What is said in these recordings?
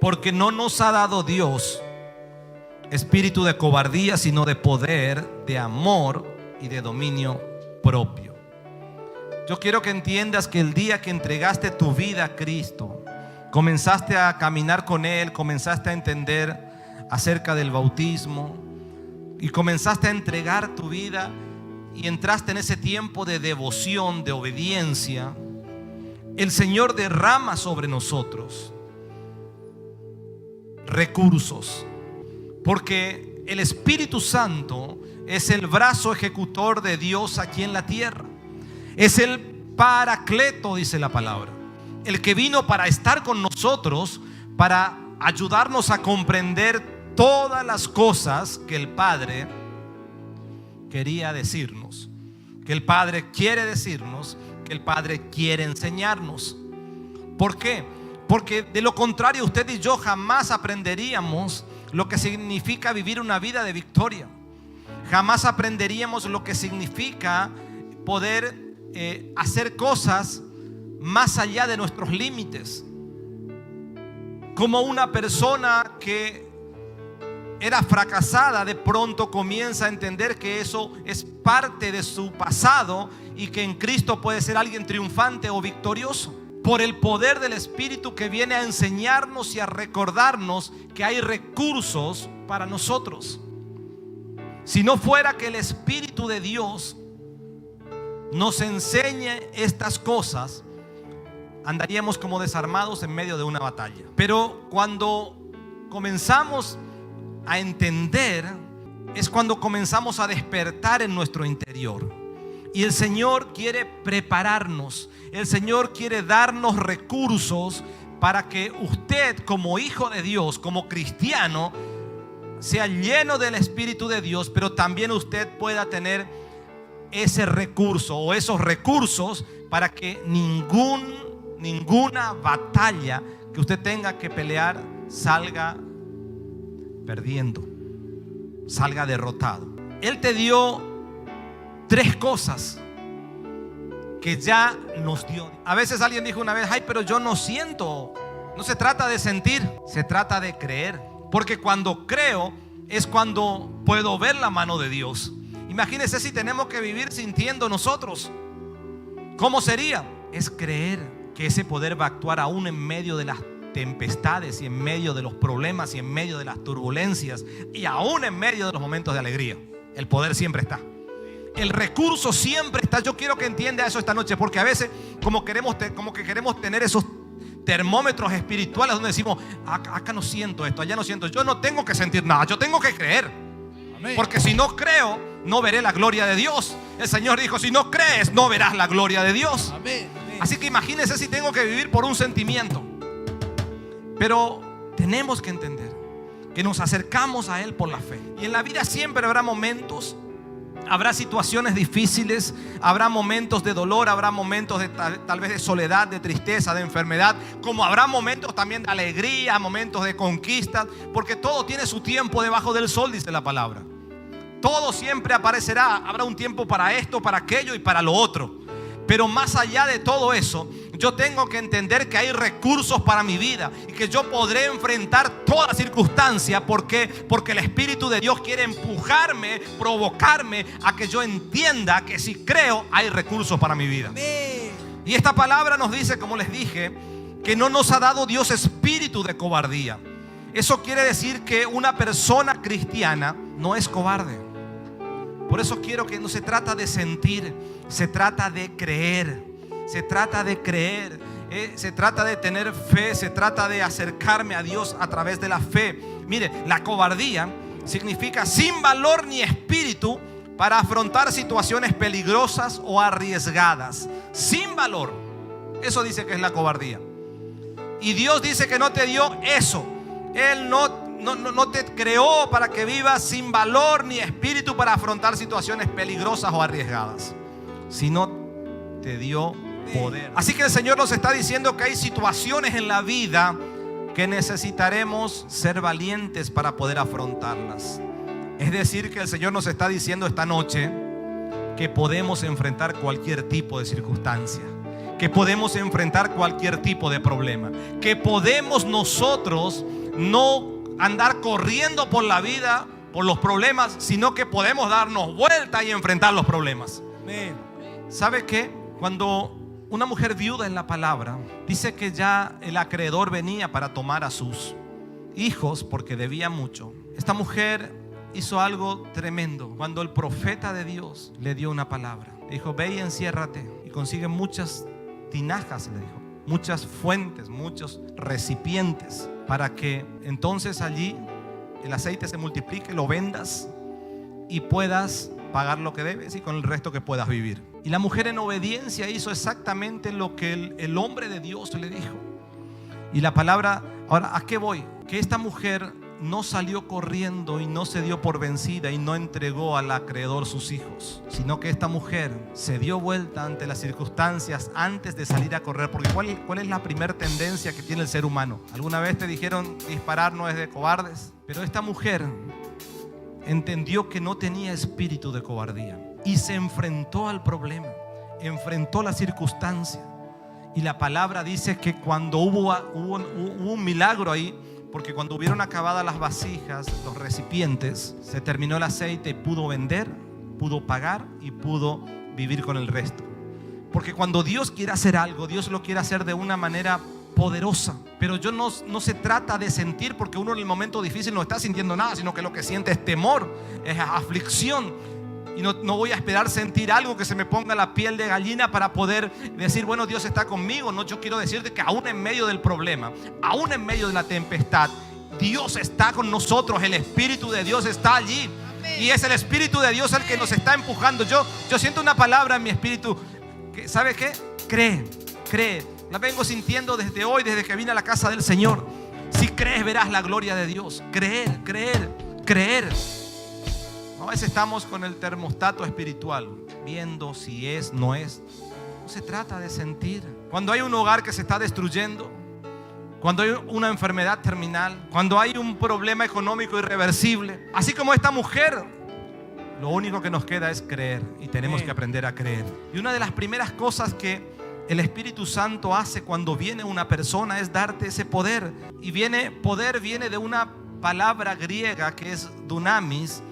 Porque no nos ha dado Dios espíritu de cobardía, sino de poder, de amor y de dominio propio. Yo quiero que entiendas que el día que entregaste tu vida a Cristo, comenzaste a caminar con Él, comenzaste a entender acerca del bautismo y comenzaste a entregar tu vida y entraste en ese tiempo de devoción, de obediencia, el Señor derrama sobre nosotros recursos, porque el Espíritu Santo es el brazo ejecutor de Dios aquí en la tierra. Es el Paracleto, dice la palabra, el que vino para estar con nosotros, para ayudarnos a comprender todas las cosas que el Padre quería decirnos, que el Padre quiere decirnos, que el Padre quiere enseñarnos. ¿Por qué? Porque de lo contrario usted y yo jamás aprenderíamos lo que significa vivir una vida de victoria. Jamás aprenderíamos lo que significa poder hacer cosas más allá de nuestros límites. Como una persona que era fracasada de pronto comienza a entender que eso es parte de su pasado y que en Cristo puede ser alguien triunfante o victorioso, por el poder del Espíritu que viene a enseñarnos y a recordarnos que hay recursos para nosotros. Si no fuera que el Espíritu de Dios nos enseñe estas cosas, andaríamos como desarmados en medio de una batalla. Pero cuando comenzamos a entender, es cuando comenzamos a despertar en nuestro interior. Y el Señor quiere prepararnos, el Señor quiere darnos recursos para que usted, como hijo de Dios, como cristiano, sea lleno del Espíritu de Dios, pero también usted pueda tener ese recurso o esos recursos para que ninguna batalla que usted tenga que pelear salga perdiendo, salga derrotado. Él te dio 3 cosas que ya nos dio. A veces alguien dijo una vez: ay, pero yo no siento. No se trata de sentir, se trata de creer. Porque cuando creo es cuando puedo ver la mano de Dios. Imagínense si tenemos que vivir sintiendo nosotros. ¿Cómo sería? Es creer que ese poder va a actuar aún en medio de las tempestades y en medio de los problemas y en medio de las turbulencias y aún en medio de los momentos de alegría. El poder siempre está. El recurso siempre está. Yo quiero que entienda eso esta noche, porque a veces como que queremos tener esos termómetros espirituales donde decimos: acá no siento esto, allá no siento. Yo no tengo que sentir nada, yo tengo que creer. Amén. Porque si no creo, no veré la gloria de Dios. El Señor dijo: si no crees, no verás la gloria de Dios. Amén. Amén. Así que imagínense si tengo que vivir por un sentimiento. Pero tenemos que entender que nos acercamos a Él por la fe. Y en la vida siempre habrá momentos, habrá situaciones difíciles, habrá momentos de dolor, habrá momentos de tal vez de soledad, de tristeza, de enfermedad, como habrá momentos también de alegría, momentos de conquista, porque todo tiene su tiempo debajo del sol, dice la palabra. Todo siempre aparecerá, habrá un tiempo para esto, para aquello y para lo otro. Pero más allá de todo eso, yo tengo que entender que hay recursos para mi vida y que yo podré enfrentar toda circunstancia. ¿Por qué? Porque el Espíritu de Dios quiere empujarme, provocarme a que yo entienda que si creo, hay recursos para mi vida. Y esta palabra nos dice, como les dije, que no nos ha dado Dios espíritu de cobardía. Eso quiere decir que una persona cristiana no es cobarde. Por eso quiero que no se trata de sentir, se trata de creer. Se trata de creer, se trata de tener fe, se trata de acercarme a Dios a través de la fe. Mire, la cobardía significa sin valor ni espíritu para afrontar situaciones peligrosas o arriesgadas. Sin valor. Eso dice que es la cobardía. Y Dios dice que no te dio eso. Él no te creó para que vivas sin valor ni espíritu para afrontar situaciones peligrosas o arriesgadas, sino te dio poder. Así que el Señor nos está diciendo que hay situaciones en la vida que necesitaremos ser valientes para poder afrontarlas. Es decir, que el Señor nos está diciendo esta noche que podemos enfrentar cualquier tipo de circunstancia, que podemos enfrentar cualquier tipo de problema, que podemos nosotros no andar corriendo por la vida por los problemas, sino que podemos darnos vuelta y enfrentar los problemas. Amén. ¿Sabe qué? Cuando una mujer viuda en la palabra dice que ya el acreedor venía para tomar a sus hijos porque debía mucho, esta mujer hizo algo tremendo. Cuando el profeta de Dios le dio una palabra, le dijo: ve y enciérrate y consigue muchas tinajas, le dijo, muchas fuentes, muchos recipientes, para que entonces allí el aceite se multiplique, lo vendas y puedas pagar lo que debes y con el resto que puedas vivir. Y la mujer en obediencia hizo exactamente lo que el hombre de Dios le dijo. Y la palabra, ahora, ¿a qué voy? Que esta mujer no salió corriendo y no se dio por vencida y no entregó al acreedor sus hijos, sino que esta mujer se dio vuelta ante las circunstancias antes de salir a correr. Porque ¿cuál es la primera tendencia que tiene el ser humano? ¿Alguna vez te dijeron disparar no es de cobardes? Pero esta mujer entendió que no tenía espíritu de cobardía y se enfrentó al problema, enfrentó la circunstancia. Y la palabra dice que cuando hubo un milagro ahí, porque cuando hubieron acabadas las vasijas, los recipientes, se terminó el aceite y pudo vender, pudo pagar y pudo vivir con el resto. Porque cuando Dios quiere hacer algo, Dios lo quiere hacer de una manera poderosa. Pero no se trata de sentir, porque uno en el momento difícil no está sintiendo nada, sino que lo que siente es temor, es aflicción. Y no voy a esperar sentir algo que se me ponga la piel de gallina para poder decir: bueno, Dios está conmigo. No, yo quiero decirte que aún en medio del problema, aún en medio de la tempestad, Dios está con nosotros. El Espíritu de Dios está allí. Amén. Y es el Espíritu de Dios el que nos está empujando. Yo siento una palabra en mi espíritu que, ¿sabe qué? Cree. La vengo sintiendo desde hoy, desde que vine a la casa del Señor. Si crees, verás la gloria de Dios. Creer. A veces estamos con el termostato espiritual, viendo si es, no es. No se trata de sentir. Cuando hay un hogar que se está destruyendo, cuando hay una enfermedad terminal, cuando hay un problema económico irreversible, así como esta mujer, lo único que nos queda es creer. Y tenemos que aprender a creer. Y una de las primeras cosas que el Espíritu Santo hace cuando viene una persona es darte ese poder. Y poder viene de una palabra griega que es dunamis,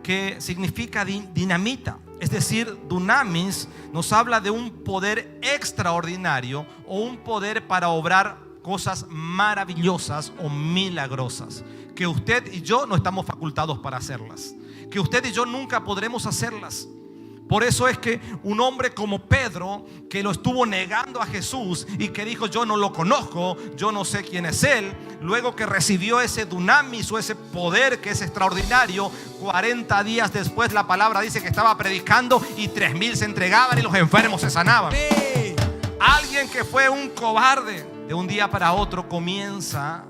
que significa dinamita. Es decir, dunamis nos habla de un poder extraordinario o un poder para obrar cosas maravillosas o milagrosas, que usted y yo no estamos facultados para hacerlas, que usted y yo nunca podremos hacerlas. Por eso es que un hombre como Pedro, que lo estuvo negando a Jesús y que dijo: yo no lo conozco, yo no sé quién es él, luego que recibió ese dunamis o ese poder que es extraordinario, 40 días después la palabra dice que estaba predicando y 3,000 se entregaban y los enfermos se sanaban. Alguien que fue un cobarde, de un día para otro comienza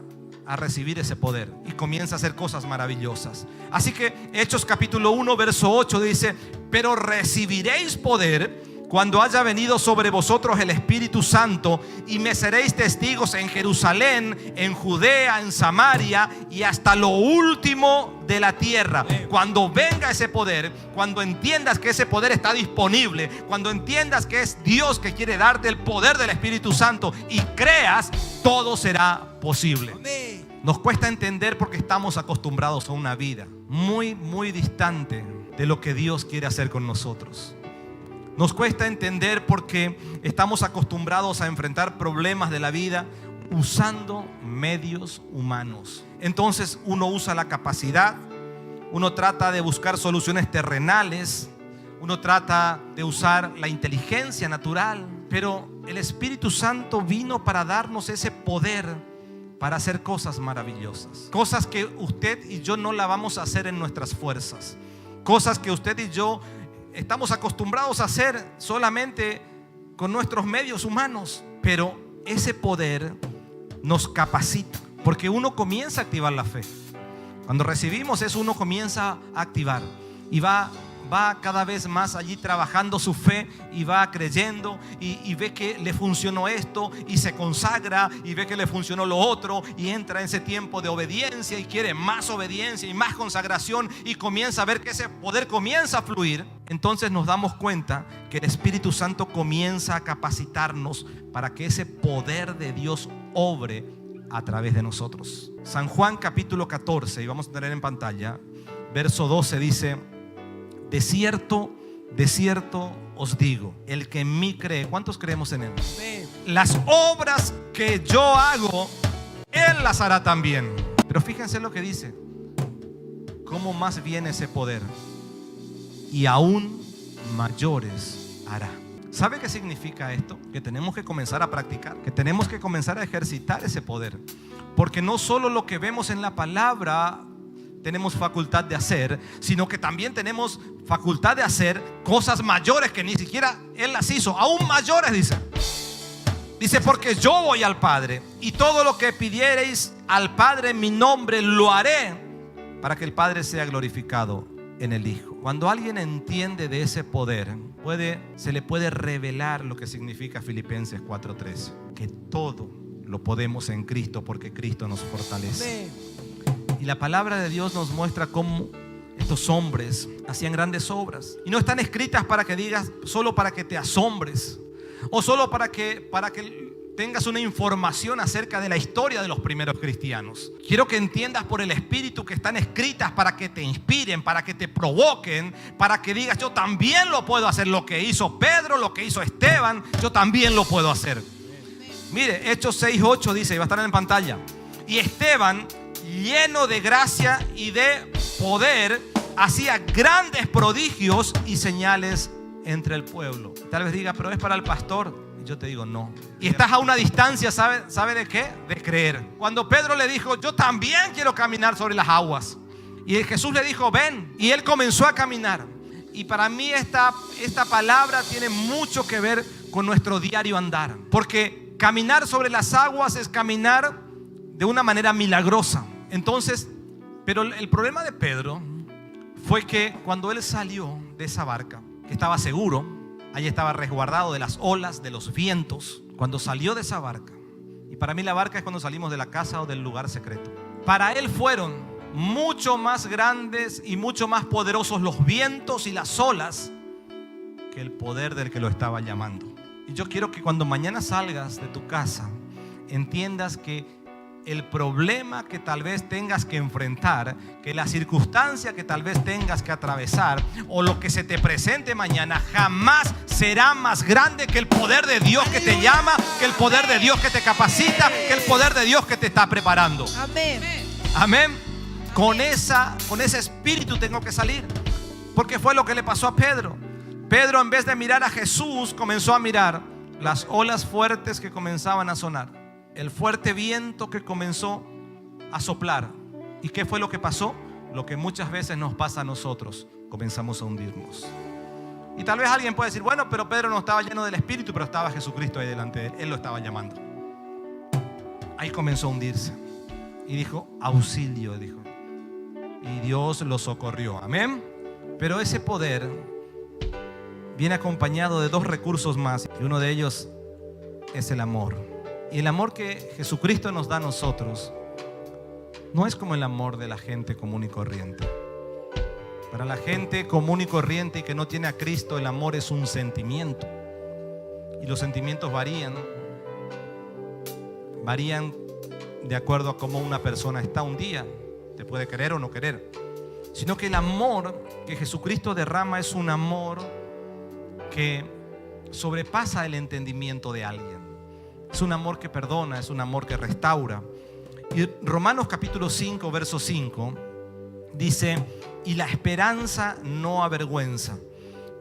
a recibir ese poder y comienza a hacer cosas maravillosas. Así que Hechos capítulo 1 verso 8 dice: pero recibiréis poder cuando haya venido sobre vosotros el Espíritu Santo, y me seréis testigos en Jerusalén, en Judea, en Samaria y hasta lo último de la tierra. Cuando venga ese poder, cuando entiendas que ese poder está disponible, cuando entiendas que es Dios que quiere darte el poder del Espíritu Santo y creas, todo será posible. Nos cuesta entender porque estamos acostumbrados a una vida muy, muy distante de lo que Dios quiere hacer con nosotros. Nos cuesta entender porque estamos acostumbrados a enfrentar problemas de la vida usando medios humanos. Entonces uno usa la capacidad, uno trata de buscar soluciones terrenales, uno trata de usar la inteligencia natural, pero el Espíritu Santo vino para darnos ese poder para hacer cosas maravillosas, cosas que usted y yo no la vamos a hacer en nuestras fuerzas, cosas que usted y yo estamos acostumbrados a hacer solamente con nuestros medios humanos. Pero ese poder nos capacita, porque uno comienza a activar la fe. Cuando recibimos eso, uno comienza a activar y va va cada vez más allí trabajando su fe y va creyendo y ve que le funcionó esto y se consagra y ve que le funcionó lo otro y entra en ese tiempo de obediencia y quiere más obediencia y más consagración y comienza a ver que ese poder comienza a fluir. Entonces nos damos cuenta que el Espíritu Santo comienza a capacitarnos para que ese poder de Dios obre a través de nosotros. San Juan capítulo 14, y vamos a tener en pantalla, verso 12 dice: de cierto os digo, el que en mí cree. ¿Cuántos creemos en Él? Las obras que yo hago, Él las hará también. Pero fíjense lo que dice: ¿cómo más viene ese poder? Y aún mayores hará. ¿Sabe qué significa esto? Que tenemos que comenzar a practicar, que tenemos que comenzar a ejercitar ese poder. Porque no solo lo que vemos en la palabra tenemos facultad de hacer, sino que también tenemos facultad de hacer cosas mayores que ni siquiera Él las hizo, aún mayores, dice, porque yo voy al Padre y todo lo que pidiereis al Padre en mi nombre lo haré, para que el Padre sea glorificado en el Hijo. Cuando alguien entiende de ese poder, se le puede revelar lo que significa Filipenses 4:13, que todo lo podemos en Cristo porque Cristo nos fortalece. Y la palabra de Dios nos muestra cómo estos hombres hacían grandes obras, y no están escritas para que digas, solo para que te asombres, o solo para que tengas una información acerca de la historia de los primeros cristianos. Quiero que entiendas por el Espíritu que están escritas para que te inspiren, para que te provoquen, para que digas, yo también lo puedo hacer. Lo que hizo Pedro, lo que hizo Esteban, yo también lo puedo hacer. Mire, Hechos 6:8 dice, y va a estar en pantalla: y Esteban, lleno de gracia y de poder, hacía grandes prodigios y señales entre el pueblo. Tal vez diga, pero es para el pastor. Yo te digo, no. Y estás a una distancia, ¿sabe de qué? De creer. Cuando Pedro le dijo, yo también quiero caminar sobre las aguas, y Jesús le dijo, ven, y él comenzó a caminar. Y para mí esta palabra tiene mucho que ver con nuestro diario andar, porque caminar sobre las aguas es caminar de una manera milagrosa. Entonces, pero el problema de Pedro fue que cuando él salió de esa barca, que estaba seguro, allí estaba resguardado de las olas, de los vientos, cuando salió de esa barca, y para mí la barca es cuando salimos de la casa o del lugar secreto, para él fueron mucho más grandes y mucho más poderosos los vientos y las olas que el poder del que lo estaba llamando. Y yo quiero que cuando mañana salgas de tu casa entiendas que el problema que tal vez tengas que enfrentar, que la circunstancia que tal vez tengas que atravesar, o lo que se te presente mañana, jamás será más grande que el poder de Dios que te llama, que el poder de Dios que te capacita, que el poder de Dios que te está preparando. Amén. Amén. Con ese espíritu tengo que salir, porque fue lo que le pasó a Pedro. Pedro, en vez de mirar a Jesús, comenzó a mirar las olas fuertes que comenzaban a sonar, el fuerte viento que comenzó a soplar. ¿Y qué fue lo que pasó? Lo que muchas veces nos pasa a nosotros: comenzamos a hundirnos. Y tal vez alguien puede decir, bueno, pero Pedro no estaba lleno del Espíritu, pero estaba Jesucristo ahí delante de él, él lo estaba llamando. Ahí comenzó a hundirse y dijo, auxilio, dijo, y Dios lo socorrió. Amén. Pero ese poder viene acompañado de dos recursos más, y uno de ellos es el amor. Y el amor que Jesucristo nos da a nosotros no es como el amor de la gente común y corriente. Para la gente común y corriente y que no tiene a Cristo, el amor es un sentimiento. Y los sentimientos varían de acuerdo a cómo una persona está un día. Te puede querer o no querer. Sino que el amor que Jesucristo derrama es un amor que sobrepasa el entendimiento de alguien. Es un amor que perdona, es un amor que restaura. Y Romanos capítulo 5, verso 5 dice, y la esperanza no avergüenza,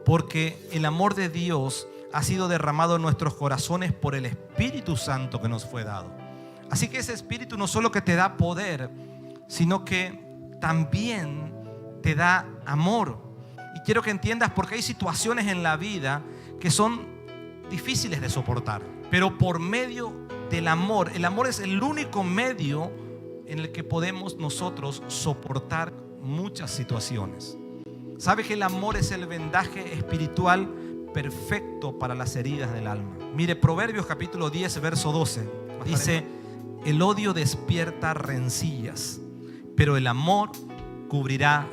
porque el amor de Dios ha sido derramado en nuestros corazones por el Espíritu Santo que nos fue dado. Así que ese Espíritu no solo que te da poder, sino que también te da amor. Y quiero que entiendas, porque hay situaciones en la vida que son difíciles de soportar, pero por medio del amor, el amor es el único medio en el que podemos nosotros soportar muchas situaciones. ¿Sabe que el amor es el vendaje espiritual perfecto para las heridas del alma? Mire, Proverbios capítulo 10, verso 12. Dice: el odio despierta rencillas, pero el amor cubrirá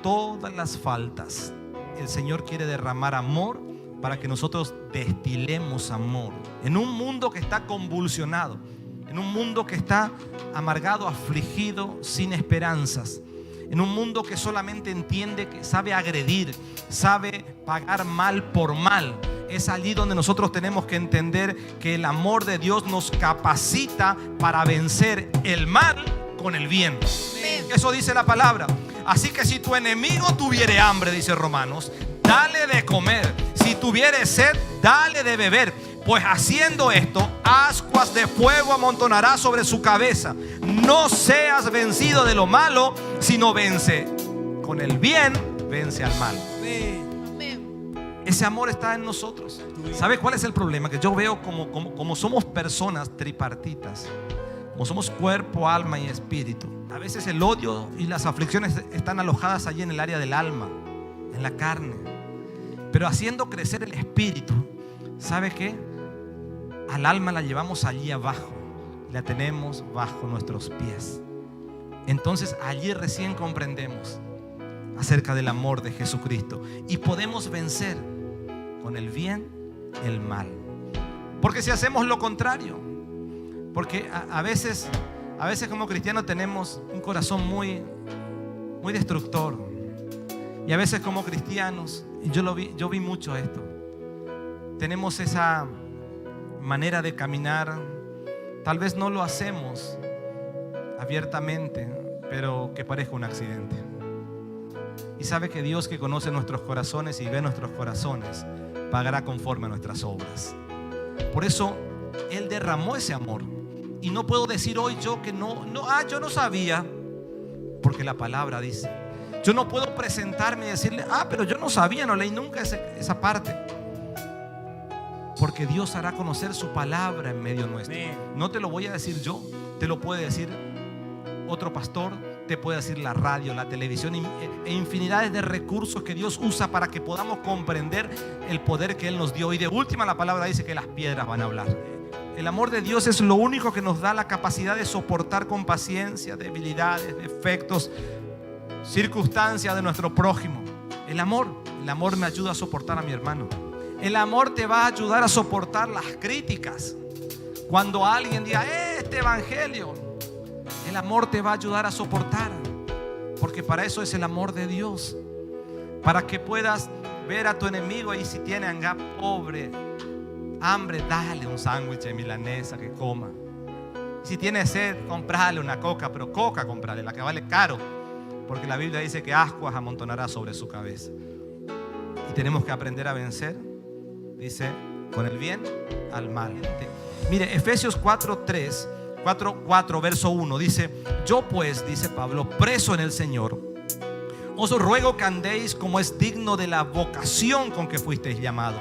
todas las faltas. El Señor quiere derramar amor para que nosotros destilemos amor. En un mundo que está convulsionado, en un mundo que está amargado, afligido, sin esperanzas, en un mundo que solamente entiende, que sabe agredir, sabe pagar mal por mal, es allí donde nosotros tenemos que entender que el amor de Dios nos capacita para vencer el mal con el bien. Eso dice la palabra. Así que si tu enemigo tuviere hambre, dice Romanos, dale de comer. Si tuviere sed, dale de beber. Pues haciendo esto, ascuas de fuego amontonará sobre su cabeza. No seas vencido de lo malo, sino vence con el bien, vence al mal. Ese amor está en nosotros. ¿Sabe cuál es el problema? Que yo veo como somos personas tripartitas, como somos cuerpo, alma y espíritu. A veces el odio y las aflicciones están alojadas allí en el área del alma, en la carne. Pero haciendo crecer el espíritu, ¿sabe qué? Al alma la llevamos allí abajo, la tenemos bajo nuestros pies. Entonces allí recién comprendemos acerca del amor de Jesucristo y podemos vencer con el bien el mal. Porque si hacemos lo contrario, porque a veces como cristianos tenemos un corazón muy destructor, y a veces como cristianos, y yo vi mucho esto, tenemos esa manera de caminar. Tal vez no lo hacemos abiertamente, pero que parezca un accidente. Y sabe que Dios, que conoce nuestros corazones y ve nuestros corazones, pagará conforme a nuestras obras. Por eso Él derramó ese amor. Y no puedo decir hoy yo que yo no sabía, porque la palabra dice. Yo no puedo presentarme y decirle: pero yo no sabía, no leí nunca esa parte. Porque Dios hará conocer su palabra en medio nuestro. No te lo voy a decir yo, te lo puede decir otro pastor, te puede decir la radio, la televisión e infinidades de recursos que Dios usa para que podamos comprender el poder que Él nos dio. Y de última, la palabra dice que las piedras van a hablar. El amor de Dios es lo único que nos da la capacidad de soportar con paciencia debilidades, defectos, circunstancias de nuestro prójimo. El amor me ayuda a soportar a mi hermano. El amor te va a ayudar a soportar las críticas. Cuando alguien diga: este evangelio, el amor te va a ayudar a soportar, porque para eso es el amor de Dios, para que puedas ver a tu enemigo y si tiene pobre, hambre, dale un sándwich de milanesa que coma. Si tiene sed, comprale una coca, pero coca comprale, la que vale caro, porque la Biblia dice que ascuas amontonará sobre su cabeza. Y tenemos que aprender a vencer, dice, con el bien al mal. Mire, Efesios 4, verso 1 dice: yo pues, dice Pablo, preso en el Señor, os ruego que andéis como es digno de la vocación con que fuisteis llamado,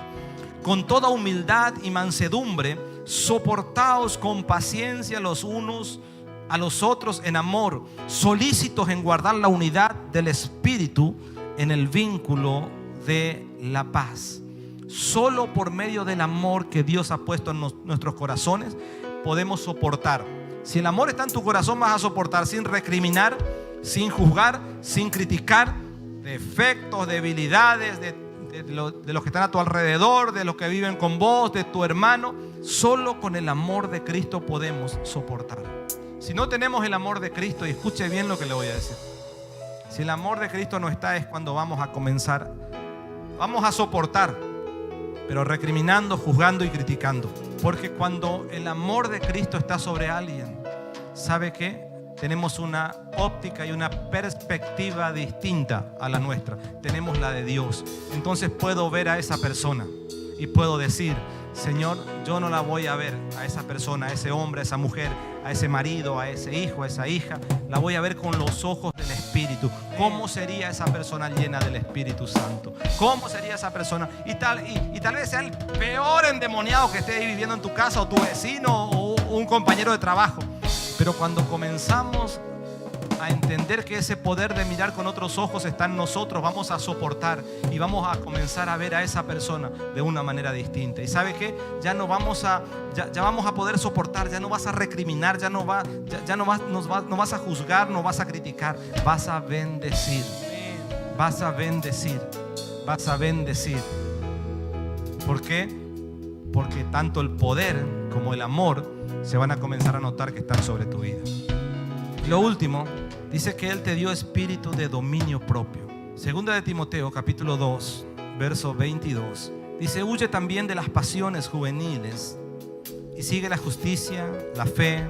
con toda humildad y mansedumbre, soportaos con paciencia los unos a los otros en amor, solícitos en guardar la unidad del Espíritu en el vínculo de la paz. Solo por medio del amor que Dios ha puesto en nuestros corazones podemos soportar. Si el amor está en tu corazón, vas a soportar sin recriminar, sin juzgar, sin criticar defectos, debilidades de los que están a tu alrededor, de los que viven con vos, de tu hermano. Solo con el amor de Cristo podemos soportar. Si no tenemos el amor de Cristo, y escuche bien lo que le voy a decir, si el amor de Cristo no está, es cuando vamos a soportar, pero recriminando, juzgando y criticando. Porque cuando el amor de Cristo está sobre alguien, ¿sabe qué? Tenemos una óptica y una perspectiva distinta a la nuestra. Tenemos la de Dios. Entonces puedo ver a esa persona y puedo decir: Señor, yo no la voy a ver a esa persona, a ese hombre, a esa mujer, a ese marido, a ese hijo, a esa hija. La voy a ver con los ojos del Espíritu. ¿Cómo sería esa persona llena del Espíritu Santo? ¿Cómo sería esa persona? Y tal vez sea el peor endemoniado que esté ahí viviendo en tu casa, o tu vecino, o un compañero de trabajo. Pero cuando comenzamos a entender que ese poder de mirar con otros ojos está en nosotros, vamos a soportar y vamos a comenzar a ver a esa persona de una manera distinta. ¿Y sabe qué? Ya no vamos a, ya vamos a poder soportar, ya no vas a recriminar, no vas a juzgar, no vas a criticar, vas a bendecir, vas a bendecir, vas a bendecir. ¿Por qué? Porque tanto el poder como el amor se van a comenzar a notar que están sobre tu vida. Y lo último, dice que Él te dio espíritu de dominio propio. Segunda de Timoteo, capítulo 2, verso 22. Dice: huye también de las pasiones juveniles y sigue la justicia, la fe,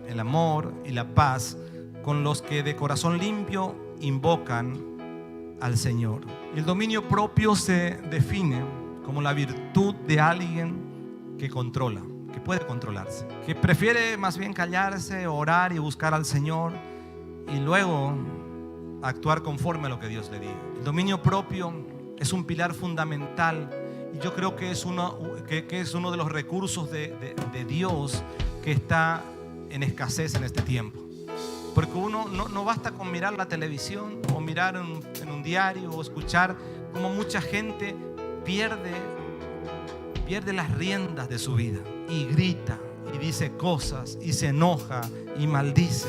el amor y la paz con los que de corazón limpio invocan al Señor. El dominio propio se define como la virtud de alguien que controla, que puede controlarse, que prefiere más bien callarse, orar y buscar al Señor y luego actuar conforme a lo que Dios le diga. El dominio propio es un pilar fundamental y yo creo que es uno de los recursos de Dios que está en escasez en este tiempo. Porque uno no basta con mirar la televisión o mirar en un diario o escuchar cómo mucha gente pierde las riendas de su vida y grita y dice cosas y se enoja y maldice.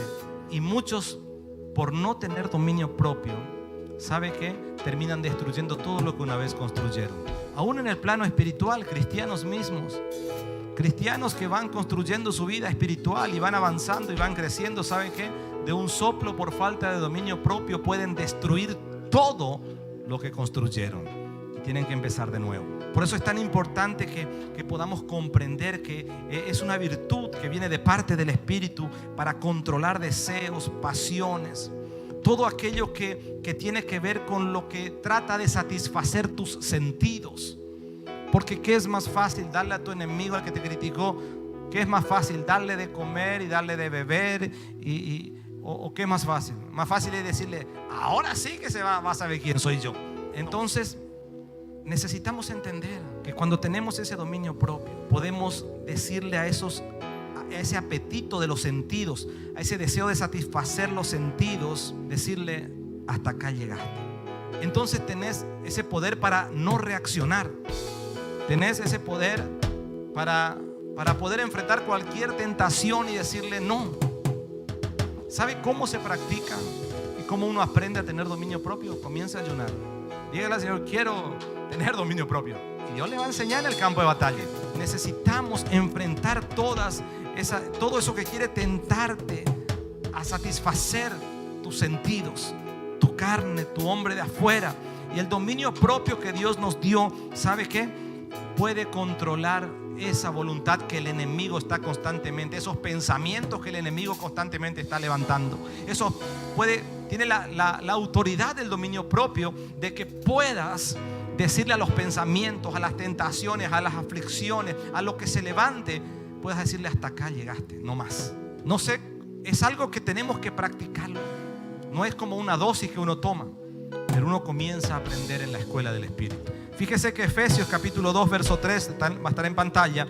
Y muchos, por no tener dominio propio, ¿sabe qué? Terminan destruyendo todo lo que una vez construyeron. Aún en el plano espiritual, cristianos mismos, cristianos que van construyendo su vida espiritual y van avanzando y van creciendo, ¿sabe qué? De un soplo, por falta de dominio propio, pueden destruir todo lo que construyeron y tienen que empezar de nuevo. Por eso es tan importante que podamos comprender que es una virtud que viene de parte del Espíritu para controlar deseos, pasiones, todo aquello que tiene que ver con lo que trata de satisfacer tus sentidos. Porque ¿qué es más fácil? Darle a tu enemigo, al que te criticó, ¿qué es más fácil? Darle de comer y darle de beber o ¿qué es más fácil? Más fácil es decirle: ahora sí que va a saber quién soy yo. Entonces necesitamos entender que cuando tenemos ese dominio propio, podemos decirle a ese apetito de los sentidos, a ese deseo de satisfacer los sentidos, decirle: hasta acá llegaste. Entonces tenés ese poder para no reaccionar. Tenés ese poder para poder enfrentar cualquier tentación y decirle no. ¿Sabe cómo se practica y cómo uno aprende a tener dominio propio? Comienza a ayunar. Dígale al Señor: quiero tener dominio propio. Y Dios le va a enseñar en el campo de batalla. Necesitamos enfrentar todo eso que quiere tentarte a satisfacer tus sentidos, tu carne, tu hombre de afuera. Y el dominio propio que Dios nos dio, ¿sabe qué? Puede controlar esa voluntad que el enemigo está constantemente, esos pensamientos que el enemigo constantemente está levantando. Tiene la autoridad del dominio propio de que puedas decirle a los pensamientos, a las tentaciones, a las aflicciones, a lo que se levante, puedas decirle: hasta acá llegaste, no más. No sé, es algo que tenemos que practicarlo. No es como una dosis que uno toma, pero uno comienza a aprender en la escuela del Espíritu. Fíjese que Efesios capítulo 2 verso 3 va a estar en pantalla.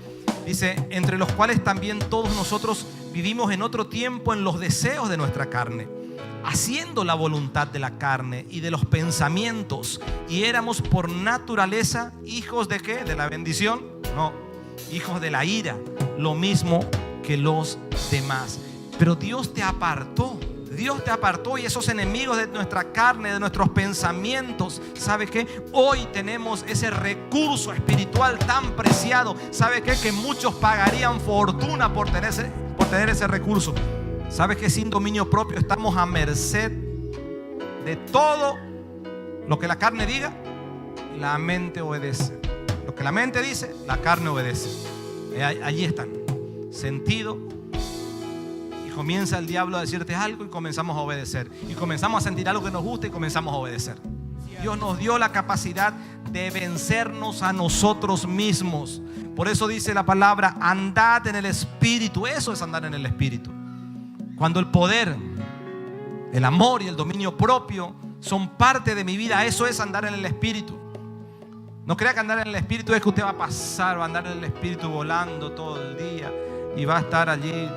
Dice: entre los cuales también todos nosotros vivimos en otro tiempo en los deseos de nuestra carne, haciendo la voluntad de la carne y de los pensamientos, y éramos por naturaleza hijos de ¿qué? ¿De la bendición? No, hijos de la ira, lo mismo que los demás. Pero Dios te apartó y esos enemigos de nuestra carne, de nuestros pensamientos, ¿sabe qué? Hoy tenemos ese recurso espiritual tan preciado. ¿Sabe qué? Que muchos pagarían fortuna por tener ese recurso. ¿Sabe que sin dominio propio estamos a merced de todo lo que la carne diga? La mente obedece. Lo que la mente dice, la carne obedece. Allí están, sentido. Y comienza el diablo a decirte algo y comenzamos a obedecer. Y comenzamos a sentir algo que nos gusta y comenzamos a obedecer. Dios nos dio la capacidad de vencernos a nosotros mismos. Por eso dice la palabra: andad en el Espíritu. Eso es andar en el Espíritu. Cuando el poder, el amor y el dominio propio son parte de mi vida, eso es andar en el Espíritu. No crea que andar en el Espíritu es que usted va a andar en el Espíritu volando todo el día y va a estar allí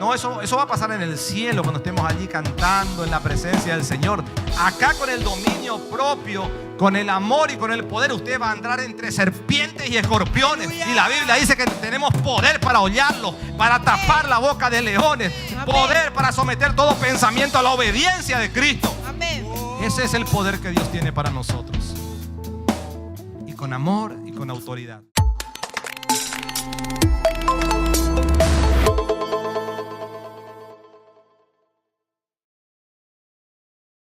No, eso va a pasar en el cielo cuando estemos allí cantando en la presencia del Señor. Acá con el dominio propio, con el amor y con el poder, usted va a andar entre serpientes y escorpiones. Y la Biblia dice que tenemos poder para hollarlo, para tapar la boca de leones, poder para someter todo pensamiento a la obediencia de Cristo. Ese es el poder que Dios tiene para nosotros. Y con amor y con autoridad.